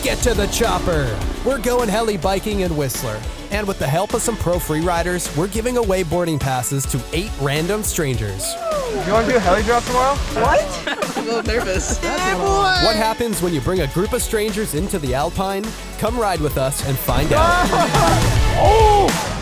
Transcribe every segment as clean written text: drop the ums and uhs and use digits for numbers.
Get to the chopper! We're going heli biking in Whistler. And with the help of some pro freeriders, we're giving away boarding passes to 8 random strangers. You want to do a heli drop tomorrow? What? I'm a little nervous. What happens when you bring a group of strangers into the Alpine? Come ride with us and find out. Oh!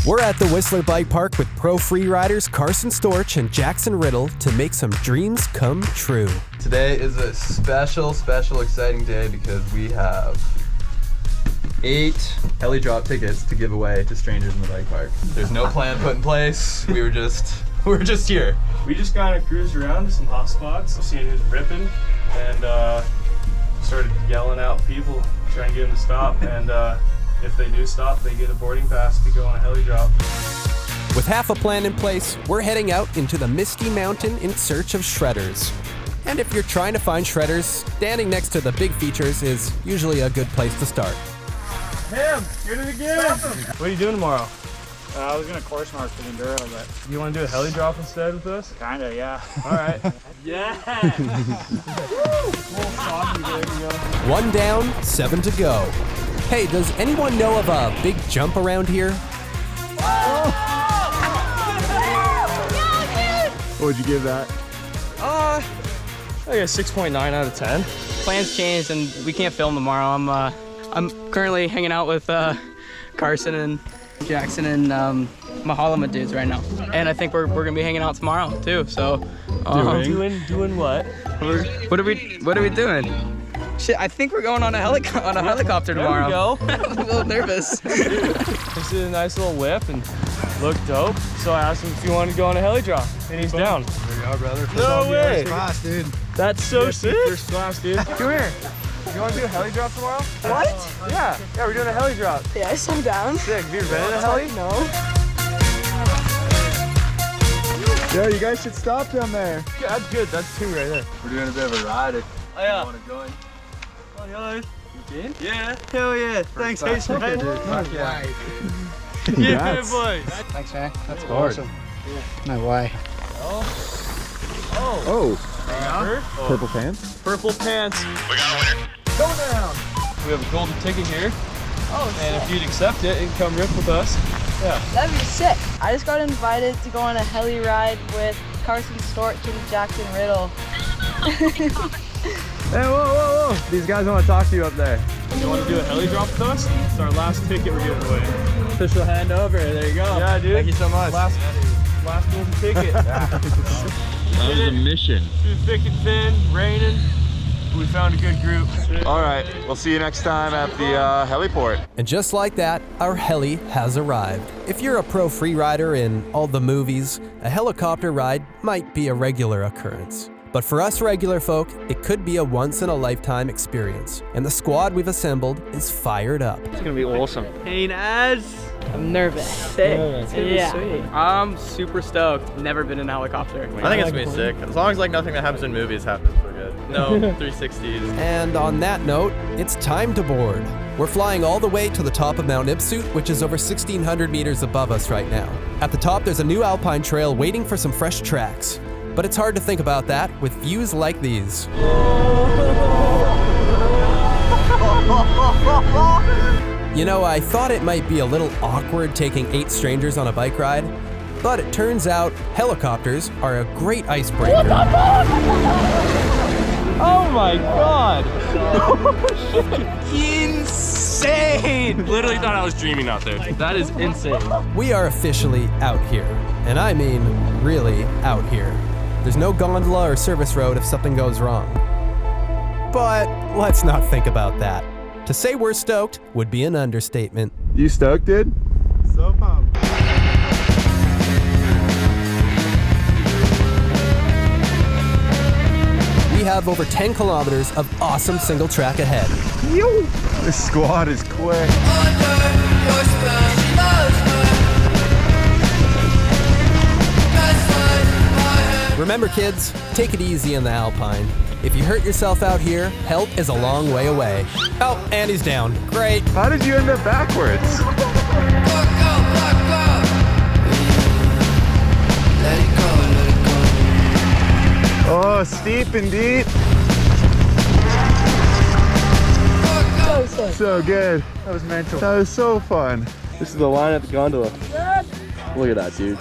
We're at the Whistler Bike Park with pro freeriders Carson Storch and Jackson Riddle to make some dreams come true. Today is a special, exciting day because we have 8 heli drop tickets to give away to strangers in the bike park. There's no plan put in place. We're just here. We just kind of cruised around to some hot spots, seeing who's ripping, and started yelling out people, trying to get them to stop. And if they do stop, they get a boarding pass to go on a heli drop. With half a plan in place, we're heading out into the Misty Mountain in search of shredders. And if you're trying to find shredders, standing next to the big features is usually a good place to start. Him, get it again! What are you doing tomorrow? I was gonna course mark for the Enduro, but You want to do a heli drop instead with us? kinda, yeah. All right. Yeah! One down, 7 to go. Hey, does anyone know of a big jump around here? What would you give that? Like a 6.9 out of 10. Plans changed and we can't film tomorrow. I'm currently hanging out with Carson and Jackson and Mahalama dudes right now. And I think we're gonna be hanging out tomorrow too. So Doing what? what are we doing? Shit, I think we're going on a helicopter tomorrow. There we go. I'm a little nervous. This is a nice little whip and looked dope. So I asked him if he wanted to go on a heli drop, and he's down. There you are, brother. No way! Class, dude. That's so sick. First class, dude. Come here. You want to do a heli drop tomorrow? What? Yeah, we're doing a heli drop. Yes, I'm down. Sick. Have you ever been in a heli? No. Yo, you guys should stop down there. Yeah, that's good. That's 2 right there. We're doing a bit of a ride if Oh yeah. you want to join. Oh yeah. You in? Yeah. Hell yeah. Thanks, class Jason. ticket, dude. Fuck yeah. Yeah, boy. Thanks, man. That's Lord. awesome. No way. Oh, purple pants. Purple pants. We got a winner. Go down. We have a golden ticket here. Oh, And if you'd accept it, you can come rip with us. Yeah. that'd be sick. I just got invited to go on a heli ride with Carson Storch and Jackson Riddle. Hey, whoa. These guys want to talk to you up there. You want to do a heli drop with us? It's our last ticket we're giving away. Official handover. There you go. Yeah, dude. Thank you so much. Last golden ticket. That was a mission. Through thick and thin, raining. We found a good group. All right, we'll see you next time at the heliport. And just like that, our heli has arrived. If you're a pro freerider in all the movies, a helicopter ride might be a regular occurrence. But for us regular folk, it could be a once-in-a-lifetime experience. And the squad we've assembled is fired up. It's gonna be awesome. Pain as. I'm nervous. Sick. It's gonna be sweet. I'm super stoked. Never been in a helicopter. I think it's gonna be sick. As long as like nothing that happens in movies happens, we're good. No 360s. And on that note, it's time to board. We're flying all the way to the top of Mount Ipsut, which is over 1,600 meters above us right now. At the top, there's a new alpine trail waiting for some fresh tracks. But it's hard to think about that with views like these. You know, I thought it might be a little awkward taking 8 strangers on a bike ride, but it turns out helicopters are a great icebreaker. Oh my god! Insane! Literally thought I was dreaming out there. That is insane. We are officially out here, and I mean really out here. There's no gondola or service road if something goes wrong. But let's not think about that. To say we're stoked would be an understatement. You stoked, dude? So pumped. We have over 10 kilometers of awesome single track ahead. This squad is quick. Remember kids, take it easy in the Alpine. If you hurt yourself out here, help is a long way away. Oh, and he's down. Great. How did you end up backwards? Oh, steep indeed. So good. That was mental. That was so fun. This is the line at the gondola. Look at that, dude.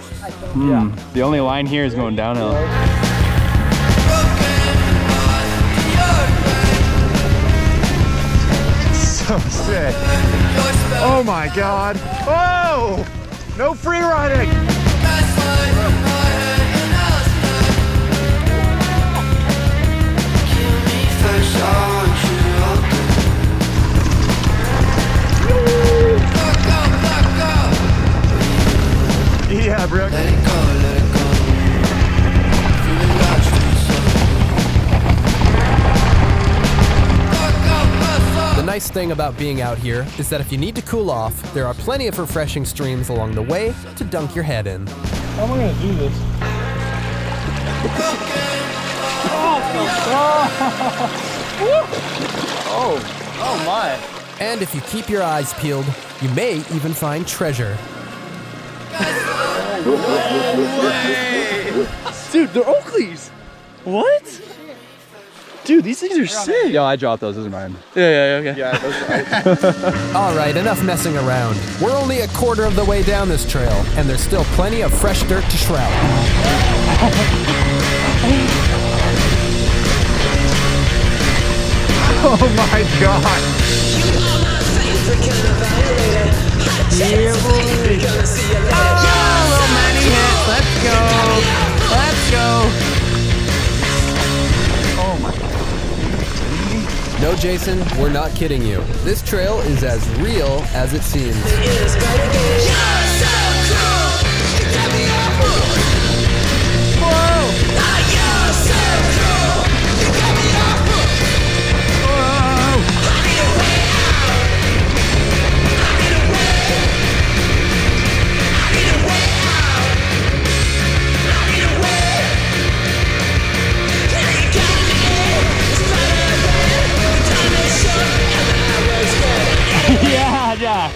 The only line here is going downhill. So sick. Oh my God. Oh! No free riding. Yeah, Brooke. The nice thing about being out here is that if you need to cool off, there are plenty of refreshing streams along the way to dunk your head in. How am I gonna do this? Oh my. And if you keep your eyes peeled, you may even find treasure. Dude, they're Oakleys. What? Dude, these things are sick. Yo, I dropped those. Those are mine. Yeah, okay. All right, enough messing around. We're only a quarter of the way down this trail, and there's still plenty of fresh dirt to shroud. Oh my God. Yeah, boy. Oh, little many hits. Let's go. Let's go. Oh my God. No, Jason, we're not kidding you. This trail is as real as it seems. Yeah.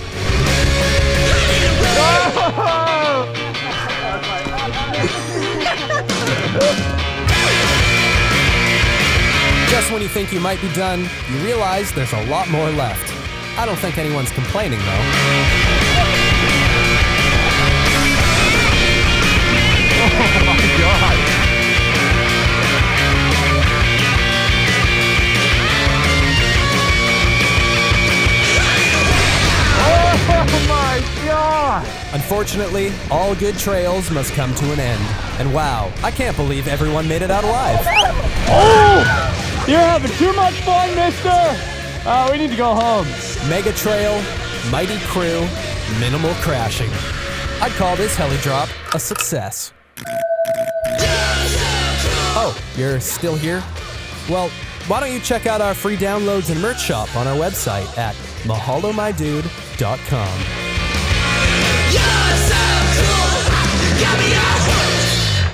Just when you think you might be done, you realize there's a lot more left. I don't think anyone's complaining, though. Oh my God. Oh my God! Unfortunately, all good trails must come to an end. And wow, I can't believe everyone made it out alive. Oh! You're having too much fun, mister! We need to go home. Mega trail, mighty crew, minimal crashing. I'd call this heli drop a success. Oh, you're still here? Well, why don't you check out our free downloads and merch shop on our website at mahalomydude.com. You're so cool, got me all